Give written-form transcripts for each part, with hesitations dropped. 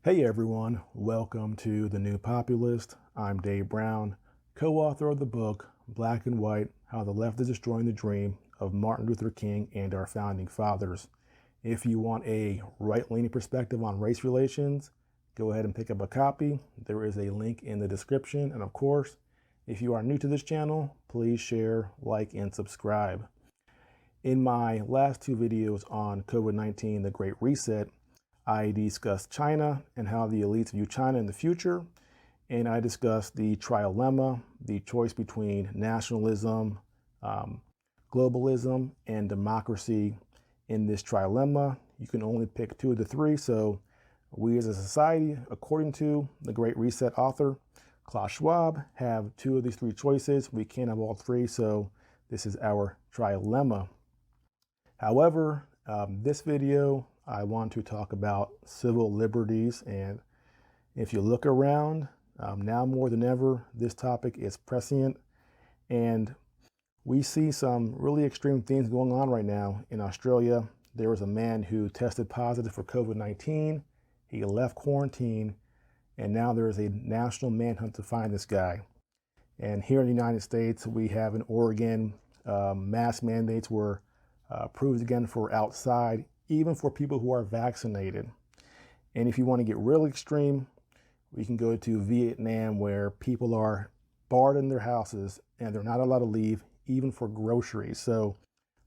Hey everyone, welcome to The New Populist. I'm Dave Brown, co-author of the book Black and White: How the Left is Destroying the Dream of Martin Luther King and Our Founding Fathers. If you want a right-leaning perspective on race relations, go ahead and pick up a copy. There is a link in the description. And of course, if you are new to this channel, please share, like, and subscribe. In my last two videos on COVID-19, the Great Reset, I discussed China and how the elites view China in the future, and I discussed the trilemma, the choice between nationalism, globalism, and democracy. In this trilemma, you can only pick two of the three, so we as a society, according to the Great Reset author, Klaus Schwab, have two of these three choices. We can't have all three, so this is our trilemma. However, this video, I want to talk about civil liberties, and if you look around, now more than ever, this topic is prescient, and we see some really extreme things going on right now. In Australia, there was a man who tested positive for COVID-19. He left quarantine, and now there is a national manhunt to find this guy. And here in the United States, we have in Oregon, mask mandates were approved again for outside, even for people who are vaccinated. And if you want to get really extreme, we can go to Vietnam, where people are barred in their houses and they're not allowed to leave, even for groceries. So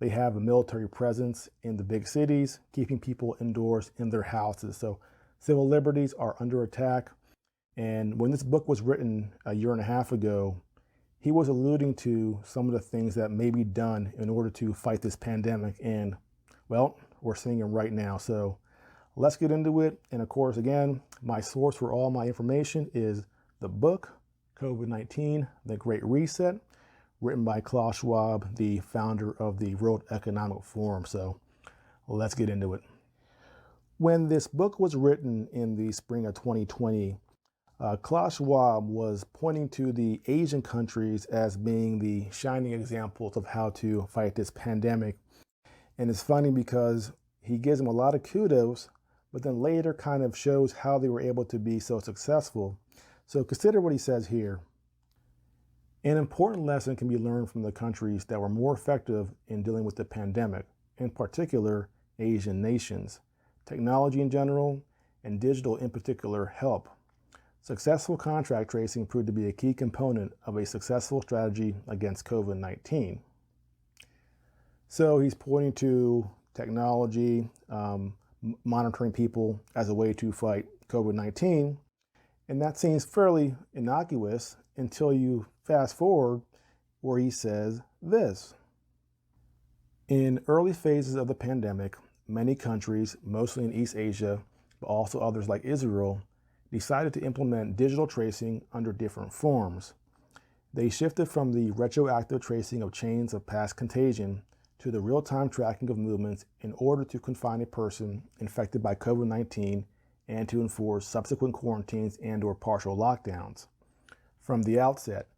they have a military presence in the big cities, keeping people indoors in their houses. So civil liberties are under attack. And when this book was written a year and a half ago, he was alluding to some of the things that may be done in order to fight this pandemic. And well, we're seeing it right now. So let's get into it. And of course, again, my source for all my information is the book, COVID-19, The Great Reset, written by Klaus Schwab, the founder of the World Economic Forum. So let's get into it. When this book was written in the spring of 2020, Klaus Schwab was pointing to the Asian countries as being the shining examples of how to fight this pandemic. And it's funny because he gives them a lot of kudos, but then later kind of shows how they were able to be so successful. So consider what he says here. An important lesson can be learned from the countries that were more effective in dealing with the pandemic, in particular, Asian nations. Technology in general, and digital in particular, help. Successful contact tracing proved to be a key component of a successful strategy against COVID-19. So he's pointing to technology, monitoring people as a way to fight COVID-19. And that seems fairly innocuous until you fast forward where he says this. In early phases of the pandemic, many countries, mostly in East Asia, but also others like Israel, decided to implement digital tracing under different forms. They shifted from the retroactive tracing of chains of past contagion to the real-time tracking of movements in order to confine a person infected by COVID-19 and to enforce subsequent quarantines and/or partial lockdowns. From the outset,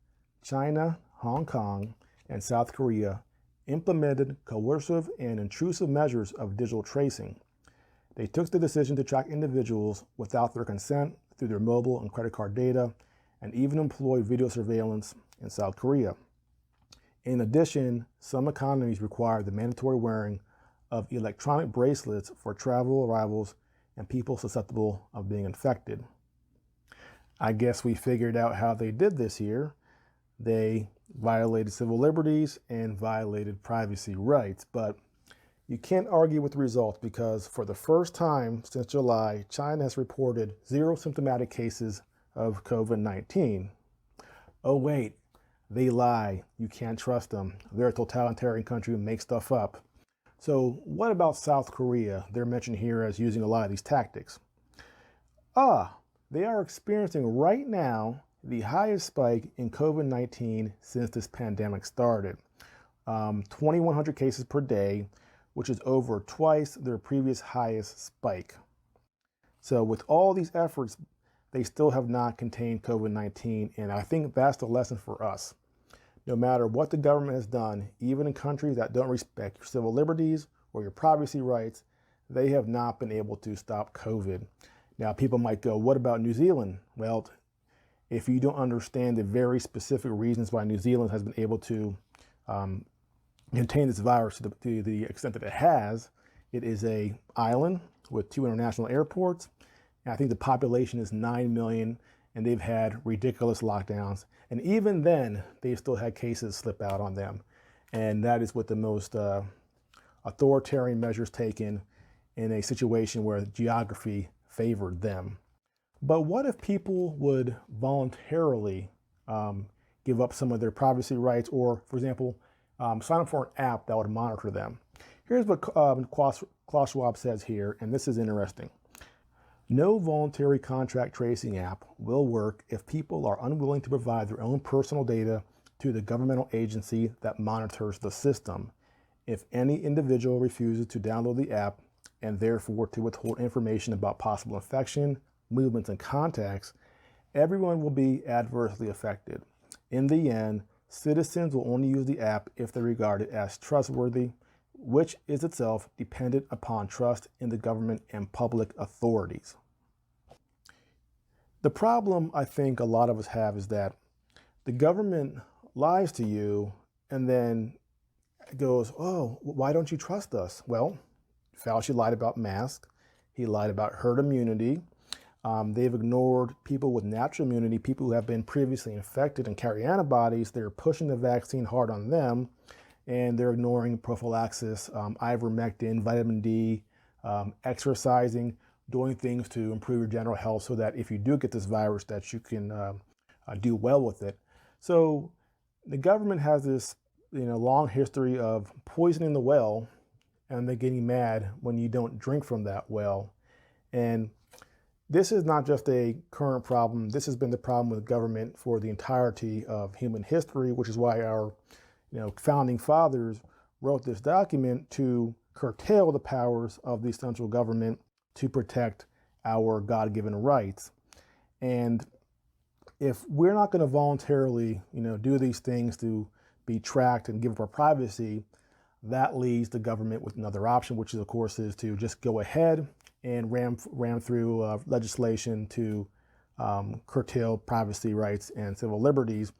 China, Hong Kong, and South Korea implemented coercive and intrusive measures of digital tracing. They took the decision to track individuals without their consent through their mobile and credit card data, and even employed video surveillance in South Korea. In addition, some economies require the mandatory wearing of electronic bracelets for travel arrivals and people susceptible of being infected. I guess we figured out how they did this here. They violated civil liberties and violated privacy rights, but you can't argue with the results because for the first time since July, China has reported 0 symptomatic cases of COVID-19. Oh wait, they lie. You can't trust them. They're a totalitarian country who makes stuff up. So what about South Korea? They're mentioned here as using a lot of these tactics. They are experiencing right now the highest spike in COVID-19 since this pandemic started. 2,100 cases per day, which is over twice their previous highest spike. So with all these efforts, they still have not contained COVID-19, and I think that's the lesson for us. No matter what the government has done, even in countries that don't respect your civil liberties or your privacy rights, they have not been able to stop COVID. Now, people might go, what about New Zealand? Well, if you don't understand the very specific reasons why New Zealand has been able to contain this virus to the extent that it has, it is an island with 2 international airports. And I think the population is 9 million, and they've had ridiculous lockdowns. And even then, they've still had cases slip out on them. And that is with the most authoritarian measures taken in a situation where geography favored them. But what if people would voluntarily give up some of their privacy rights, or, for example, sign up for an app that would monitor them? Here's what Klaus Schwab says here, and this is interesting. No voluntary contract tracing app will work if people are unwilling to provide their own personal data to the governmental agency that monitors the system. If any individual refuses to download the app and therefore to withhold information about possible infection, movements, and contacts, everyone will be adversely affected. In the end, citizens will only use the app if they regard it as trustworthy, which is itself dependent upon trust in the government and public authorities. The problem I think a lot of us have is that the government lies to you and then goes, oh, why don't you trust us? Well, Fauci lied about masks. He lied about herd immunity. They've ignored people with natural immunity, people who have been previously infected and carry antibodies. They're pushing the vaccine hard on them, and they're ignoring prophylaxis, ivermectin, vitamin D, exercising, doing things to improve your general health so that if you do get this virus, that you can do well with it. So the government has this long history of poisoning the well, and they're getting mad when you don't drink from that well. And this is not just a current problem. This has been the problem with government for the entirety of human history, which is why our founding fathers wrote this document to curtail the powers of the central government to protect our God-given rights. And if we're not going to voluntarily, do these things to be tracked and give up our privacy, that leaves the government with another option, which is, of course, is to just go ahead and ram through legislation to curtail privacy rights and civil liberties.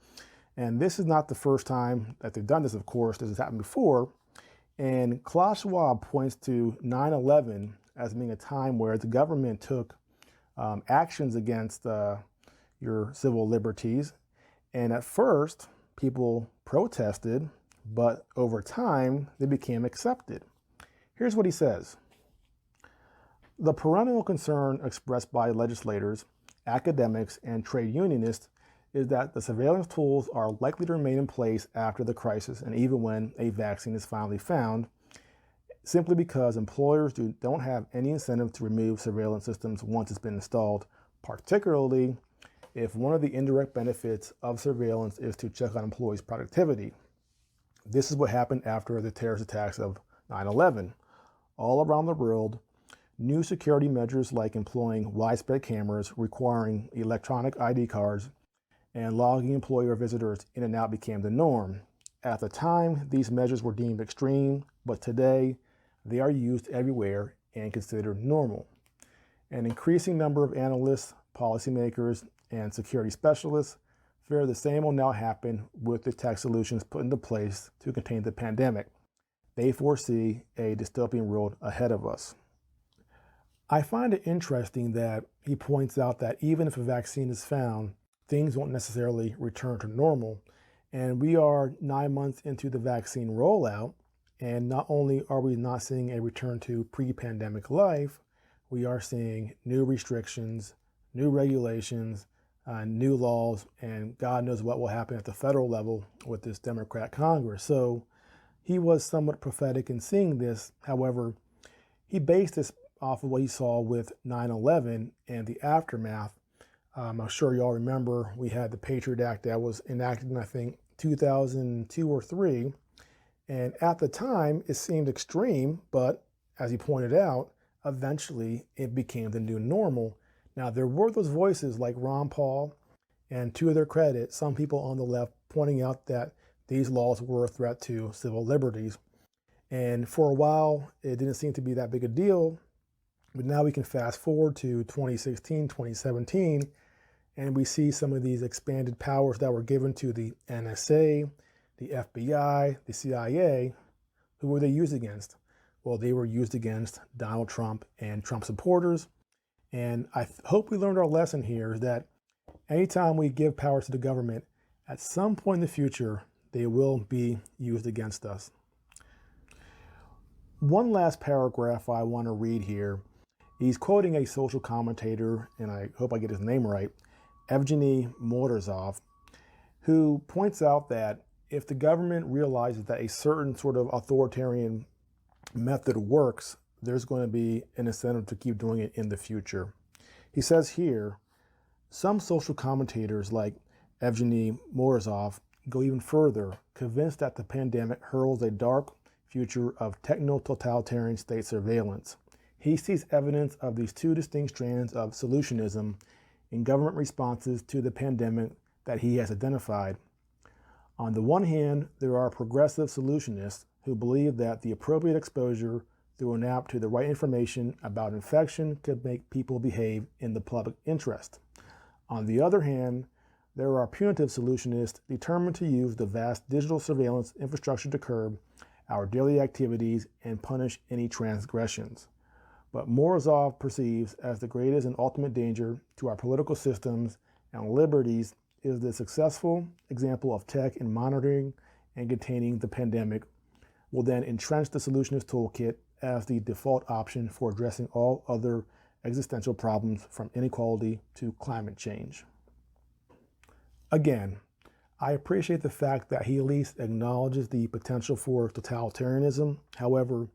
And this is not the first time that they've done this, of course. This has happened before. And Klaus Schwab points to 9/11 as being a time where the government took actions against your civil liberties. And at first, people protested, but over time, they became accepted. Here's what he says. The perennial concern expressed by legislators, academics, and trade unionists is that the surveillance tools are likely to remain in place after the crisis and even when a vaccine is finally found, simply because employers don't have any incentive to remove surveillance systems once it's been installed, particularly if one of the indirect benefits of surveillance is to check on employees' productivity. This is what happened after the terrorist attacks of 9/11. All around the world, new security measures like employing widespread cameras, requiring electronic ID cards, and logging employer visitors in and out became the norm. At the time, these measures were deemed extreme, but today they are used everywhere and considered normal. An increasing number of analysts, policymakers, and security specialists fear the same will now happen with the tech solutions put into place to contain the pandemic. They foresee a dystopian world ahead of us. I find it interesting that he points out that even if a vaccine is found, things won't necessarily return to normal. And we are 9 months into the vaccine rollout, and not only are we not seeing a return to pre-pandemic life, we are seeing new restrictions, new regulations, new laws, and God knows what will happen at the federal level with this Democrat Congress. So he was somewhat prophetic in seeing this. However, he based this off of what he saw with 9/11 and the aftermath. I'm sure y'all remember we had the Patriot Act that was enacted in, I think, 2002 or 3. And at the time, it seemed extreme, but as he pointed out, eventually it became the new normal. Now, there were those voices like Ron Paul, and to their credit, some people on the left pointing out that these laws were a threat to civil liberties. And for a while, it didn't seem to be that big a deal. But now we can fast forward to 2016, 2017, and we see some of these expanded powers that were given to the NSA, the FBI, the CIA. Who were they used against? Well, they were used against Donald Trump and Trump supporters. And I hope we learned our lesson here is that anytime we give powers to the government, at some point in the future, they will be used against us. One last paragraph I want to read here. He's quoting a social commentator, and I hope I get his name right, Evgeny Morozov, who points out that if the government realizes that a certain sort of authoritarian method works, there's going to be an incentive to keep doing it in the future. He says here, some social commentators like Evgeny Morozov go even further, convinced that the pandemic heralds a dark future of techno-totalitarian state surveillance. He sees evidence of these two distinct strands of solutionism in government responses to the pandemic that he has identified. On the one hand, there are progressive solutionists who believe that the appropriate exposure through an app to the right information about infection could make people behave in the public interest. On the other hand, there are punitive solutionists determined to use the vast digital surveillance infrastructure to curb our daily activities and punish any transgressions. But Morozov perceives as the greatest and ultimate danger to our political systems and liberties is the successful example of tech in monitoring and containing the pandemic will then entrench the solutionist toolkit as the default option for addressing all other existential problems from inequality to climate change. Again, I appreciate the fact that he at least acknowledges the potential for totalitarianism. However,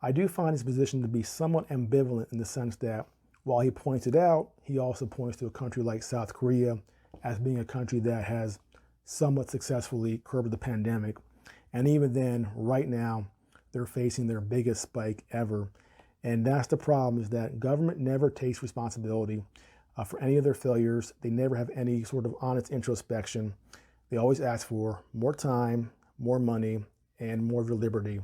I do find his position to be somewhat ambivalent in the sense that while he points it out, he also points to a country like South Korea as being a country that has somewhat successfully curbed the pandemic. And even then, right now, they're facing their biggest spike ever. And that's the problem, is that government never takes responsibility for any of their failures. They never have any sort of honest introspection. They always ask for more time, more money, and more of your liberty.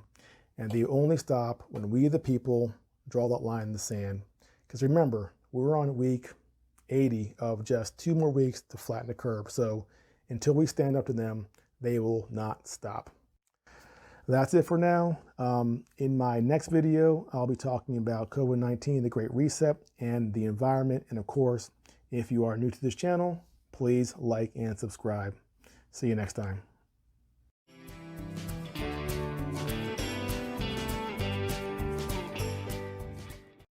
And they only stop when we, the people, draw that line in the sand. Because remember, we're on week 80 of just 2 more weeks to flatten the curve. So until we stand up to them, they will not stop. That's it for now. In my next video, I'll be talking about COVID-19, the Great Reset, and the environment. And of course, if you are new to this channel, please like and subscribe. See you next time.